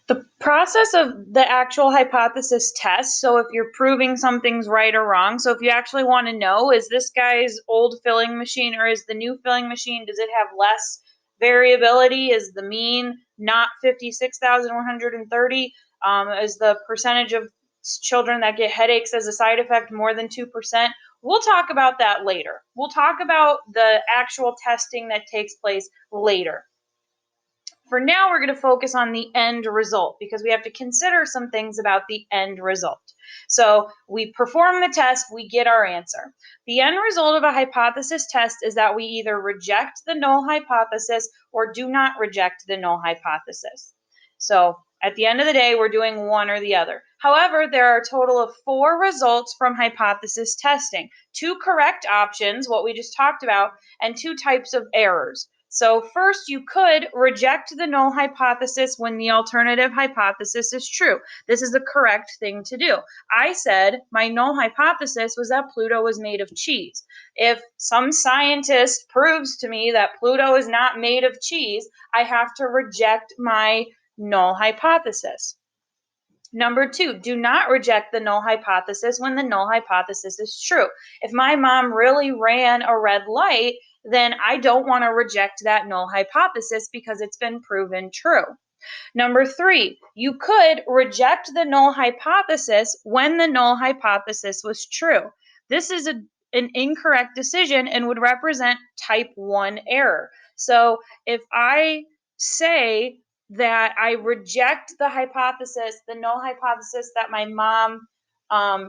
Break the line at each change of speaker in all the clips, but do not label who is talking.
The process of the actual hypothesis test, so if you're proving something's right or wrong, so if you actually want to know, is this guy's old filling machine or is the new filling machine, does it have less variability? Is the mean not 56,130? Is the percentage of children that get headaches as a side effect more than 2%? We'll talk about that later. We'll talk about the actual testing that takes place later. For now, we're going to focus on the end result because we have to consider some things about the end result. So we perform the test, we get our answer. The end result of a hypothesis test is that we either reject the null hypothesis or do not reject the null hypothesis. So at the end of the day, we're doing one or the other. However, there are a total of 4 results from hypothesis testing: 2 correct options, what we just talked about, and 2 types of errors. So first, you could reject the null hypothesis when the alternative hypothesis is true. This is the correct thing to do. I said my null hypothesis was that Pluto was made of cheese. If some scientist proves to me that Pluto is not made of cheese, I have to reject my null hypothesis. Number 2, do not reject the null hypothesis when the null hypothesis is true. If my mom really ran a red light, then I don't want to reject that null hypothesis because it's been proven true. Number 3, you could reject the null hypothesis when the null hypothesis was true. This is an incorrect decision and would represent type 1 error. So if I say that I reject the hypothesis, the null hypothesis that my mom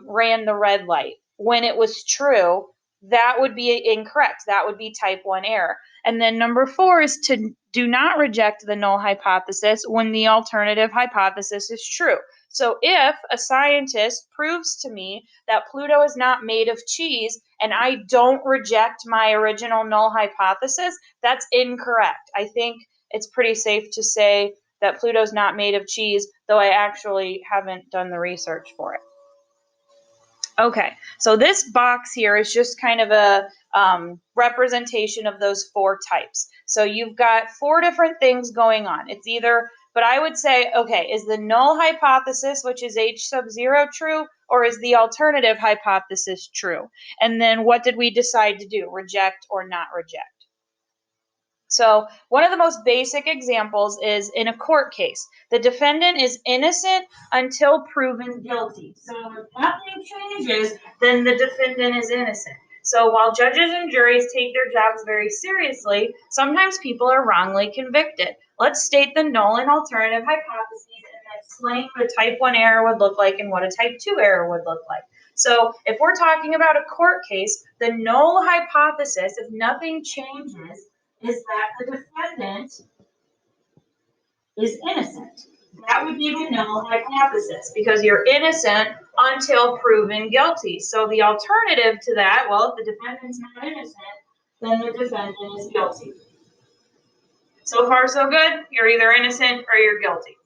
ran the red light when it was true, that would be incorrect. That would be type 1 error. And then number 4 is to do not reject the null hypothesis when the alternative hypothesis is true. So if a scientist proves to me that Pluto is not made of cheese and I don't reject my original null hypothesis, that's incorrect. I think it's pretty safe to say that Pluto's not made of cheese, though I actually haven't done the research for it. Okay, so this box here is just kind of a representation of those 4 types. So you've got 4 different things going on. It's either, but I would say, okay, is the null hypothesis, which is H sub 0, true, or is the alternative hypothesis true? And then what did we decide to do, reject or not reject? So one of the most basic examples is in a court case. The defendant is innocent until proven guilty. So if nothing changes, then the defendant is innocent. So while judges and juries take their jobs very seriously, sometimes people are wrongly convicted. Let's state the null and alternative hypotheses and explain what a type 1 error would look like and what a type 2 error would look like. So if we're talking about a court case, the null hypothesis, if nothing changes, is that the defendant is innocent. That would be the null hypothesis because you're innocent until proven guilty. So the alternative to that, well, if the defendant's not innocent, then the defendant is guilty. So far, so good. You're either innocent or you're guilty.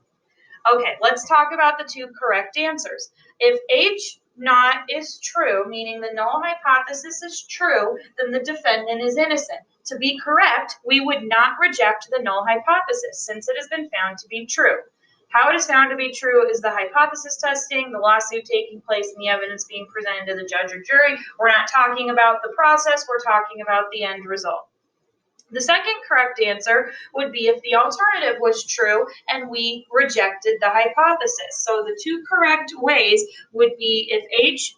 Okay, let's talk about the 2 correct answers. If H naught is true, meaning the null hypothesis is true, then the defendant is innocent. To be correct, we would not reject the null hypothesis since it has been found to be true. How it is found to be true is the hypothesis testing, the lawsuit taking place, and the evidence being presented to the judge or jury. We're not talking about the process, we're talking about the end result. The second correct answer would be if the alternative was true and we rejected the hypothesis. So the 2 correct ways would be if H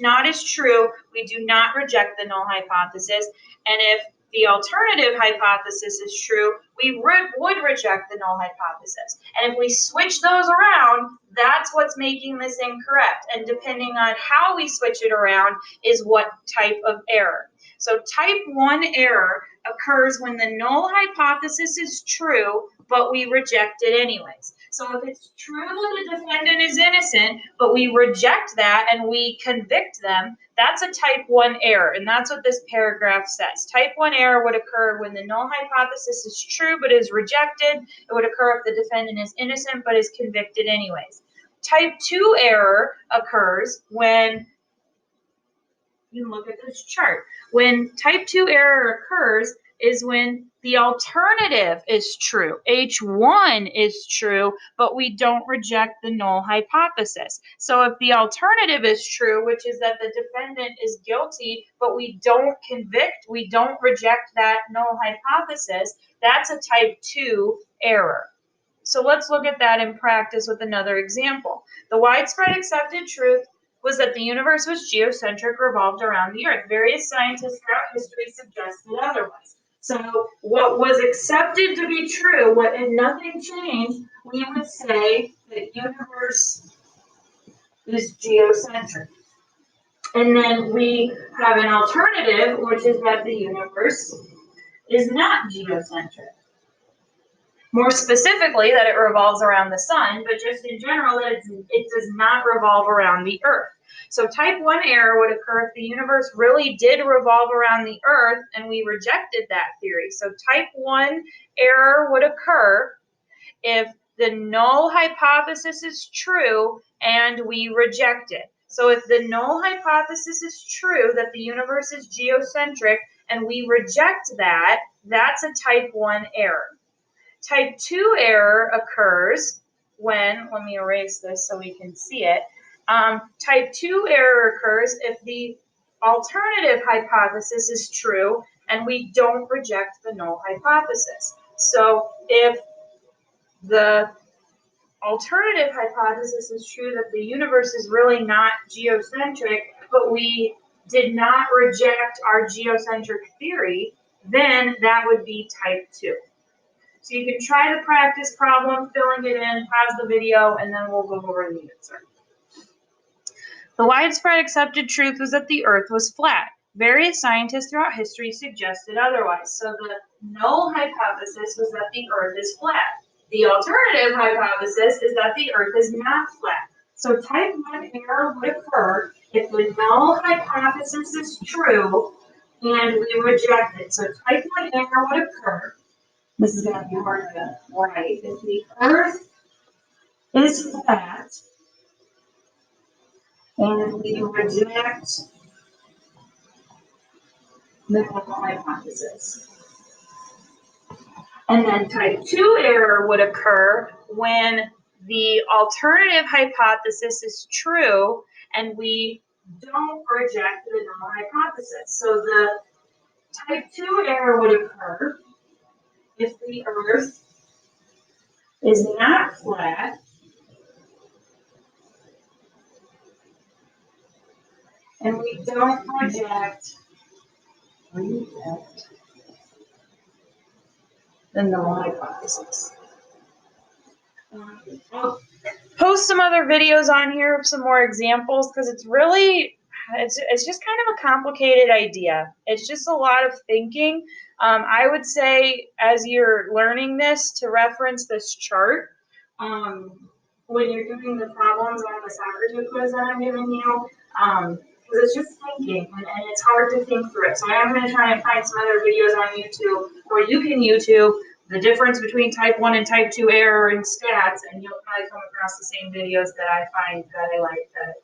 naught is true, we do not reject the null hypothesis. And if the alternative hypothesis is true, we would reject the null hypothesis. And if we switch those around, that's what's making this incorrect. And depending on how we switch it around is what type of error. So type 1 error occurs when the null hypothesis is true, but we reject it anyways. So if it's true that the defendant is innocent, but we reject that and we convict them, that's a type 1 error, and that's what this paragraph says. Type 1 error would occur when the null hypothesis is true but is rejected. It would occur if the defendant is innocent but is convicted anyways. Type 2 error occurs when, you can look at this chart, when type 2 error occurs, is when the alternative is true. H1 is true, but we don't reject the null hypothesis. So if the alternative is true, which is that the defendant is guilty, but we don't convict, we don't reject that null hypothesis, that's a type 2 error. So let's look at that in practice with another example. The widespread accepted truth was that the universe was geocentric, revolved around the Earth. Various scientists throughout history suggested otherwise. So what was accepted to be true, and nothing changed, we would say the universe is geocentric. And then we have an alternative, which is that the universe is not geocentric. More specifically, that it revolves around the sun, but just in general, that it does not revolve around the Earth. So type 1 error would occur if the universe really did revolve around the Earth and we rejected that theory. So type 1 error would occur if the null hypothesis is true and we reject it. So if the null hypothesis is true that the universe is geocentric and we reject that, that's a type 1 error. Type 2 error occurs when, let me erase this so we can see it. Type 2 error occurs if the alternative hypothesis is true and we don't reject the null hypothesis. So if the alternative hypothesis is true that the universe is really not geocentric, but we did not reject our geocentric theory, then that would be type 2. So you can try the practice problem, filling it in, pause the video, and then we'll go over the answer. The widespread accepted truth was that the Earth was flat. Various scientists throughout history suggested otherwise. So the null hypothesis was that the Earth is flat. The alternative hypothesis is that the Earth is not flat. So type 1 error would occur if the null hypothesis is true and we reject it. So type 1 error would occur. This is going to be hard to write. If the Earth is flat and we reject the null hypothesis. And then type 2 error would occur when the alternative hypothesis is true and we don't reject the null hypothesis. So the type 2 error would occur if the Earth is not flat and we don't reject the null hypothesis. I'll post some other videos on here of some more examples because it's just kind of a complicated idea. It's just a lot of thinking. I would say as you're learning this to reference this chart when you're doing the problems on the Socrates quiz that I'm giving you, because it's just thinking and it's hard to think through it. So I am going to try and find some other videos on YouTube where you can YouTube the difference between type 1 and type 2 error in stats, and you'll probably come across the same videos that I find that I like, that